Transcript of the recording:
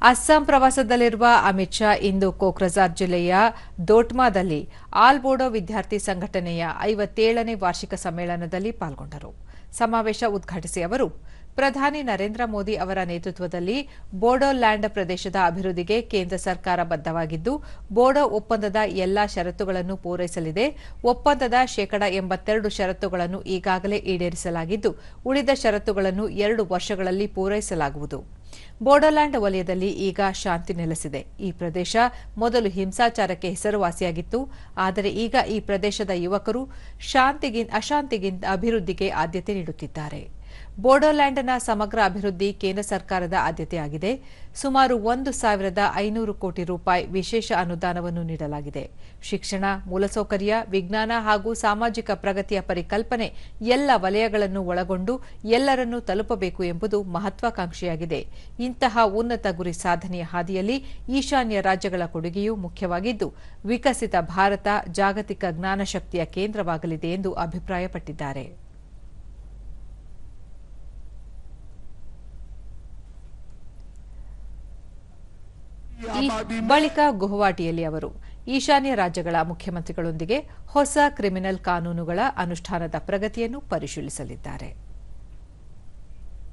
ಅಸ್ಸಾಂ ಪ್ರವಾಸದಲ್ಲಿರುವ ಅಮಿತ್ ಶಾ ಇಂದು ಕೋಕ್ರಜಾರ್ ಜಿಲ್ಲೆಯ ದೋಟ್ಮಾದಲ್ಲಿ ಆಲ್ ಬೋಡೋ ವಿದ್ಯಾರ್ಥಿ ಸಂಘಟನೆಯ 57ನೇ ವಾರ್ಷಿಕ ಸಮ್ಮೇಳನದಲ್ಲಿ ಪಾಲ್ಗೊಂಡರು. ಸಮಾವೇಶ ಉದ್ಘಾಟಿಸಿ ಅವರು ಪ್ರಧಾನಿ ನರೇಂದ್ರ ಮೋದಿ ಅವರ ನೇತೃತ್ವದಲ್ಲಿ ಬೋಡೋಲ್ಯಾಂಡ್ ಪ್ರದೇಶದ ಅಭಿವೃದ್ಧಿಗೆ ಕೇಂದ್ರ ಸರ್ಕಾರ ಬದ್ಧವಾಗಿದ್ದು, ಬೋಡೋ ಒಪ್ಪಂದದ ಎಲ್ಲಾ ಷರತ್ತುಗಳನ್ನು ಪೂರೈಸಲಿದೆ. ಒಪ್ಪಂದದ ಶೇಕಡಾ 82 ಷರತ್ತುಗಳನ್ನು ಈಗಾಗಲೇ ಈಡೇರಿಸಲಾಗಿದ್ದು, ಉಳಿದ ಷರತ್ತುಗಳನ್ನು 2 ವರ್ಷಗಳಲ್ಲಿ ಪೂರೈಸಲಾಗುವುದು. ಬೋಡೋಲ್ಯಾಂಡ್ ವಲಯದಲ್ಲಿ ಈಗ ಶಾಂತಿ ನೆಲೆಸಿದೆ. ಈ ಪ್ರದೇಶ ಮೊದಲು ಹಿಂಸಾಚಾರಕ್ಕೆ ಹೆಸರುವಾಸಿಯಾಗಿತ್ತು. ಆದರೆ ಈಗ ಈ ಪ್ರದೇಶದ ಯುವಕರು ಅಶಾಂತಿಗಿಂತ ಅಭಿವೃದ್ಧಿಗೆ ಆದ್ಯತೆ ನೀಡುತ್ತಿದ್ದಾರೆ. ಬೋಡೋಲ್ಯಾಂಡ್ನ ಸಮಗ್ರ ಅಭಿವೃದ್ಧಿ ಕೇಂದ್ರ ಸರ್ಕಾರದ ಆದ್ಯತೆಯಾಗಿದೆ. ಸುಮಾರು 1,500 ಕೋಟಿ ರೂಪಾಯಿ ವಿಶೇಷ ಅನುದಾನವನ್ನು ನೀಡಲಾಗಿದೆ. ಶಿಕ್ಷಣ, ಮೂಲಸೌಕರ್ಯ, ವಿಜ್ಞಾನ ಹಾಗೂ ಸಾಮಾಜಿಕ ಪ್ರಗತಿಯ ಪರಿಕಲ್ಪನೆ ಎಲ್ಲ ವಲಯಗಳನ್ನು ಒಳಗೊಂಡು ಎಲ್ಲರನ್ನೂ ತಲುಪಬೇಕು ಎಂಬುದು ಮಹತ್ವಾಕಾಂಕ್ಷೆಯಾಗಿದೆ. ಇಂತಹ ಉನ್ನತ ಗುರಿ ಸಾಧನೆಯ ಹಾದಿಯಲ್ಲಿ ಈಶಾನ್ಯ ರಾಜ್ಯಗಳ ಕೊಡುಗೆಯೂ ಮುಖ್ಯವಾಗಿದ್ದು, ವಿಕಸಿತ ಭಾರತ ಜಾಗತಿಕ ಜ್ಞಾನಶಕ್ತಿಯ ಕೇಂದ್ರವಾಗಲಿದೆ ಎಂದು ಅಭಿಪ್ರಾಯಪಟ್ಟಿದ್ದಾರೆ. ಬಳಿಕ ಗುವಾಹಟಿಯಲ್ಲಿ ಅವರು ಈಶಾನ್ಯ ರಾಜ್ಯಗಳ ಮುಖ್ಯಮಂತ್ರಿಗಳೊಂದಿಗೆ ಹೊಸ ಕ್ರಿಮಿನಲ್ ಕಾನೂನುಗಳ ಅನುಷ್ಠಾನದ ಪ್ರಗತಿಯನ್ನು ಪರಿಶೀಲಿಸಲಿದ್ದಾರೆ.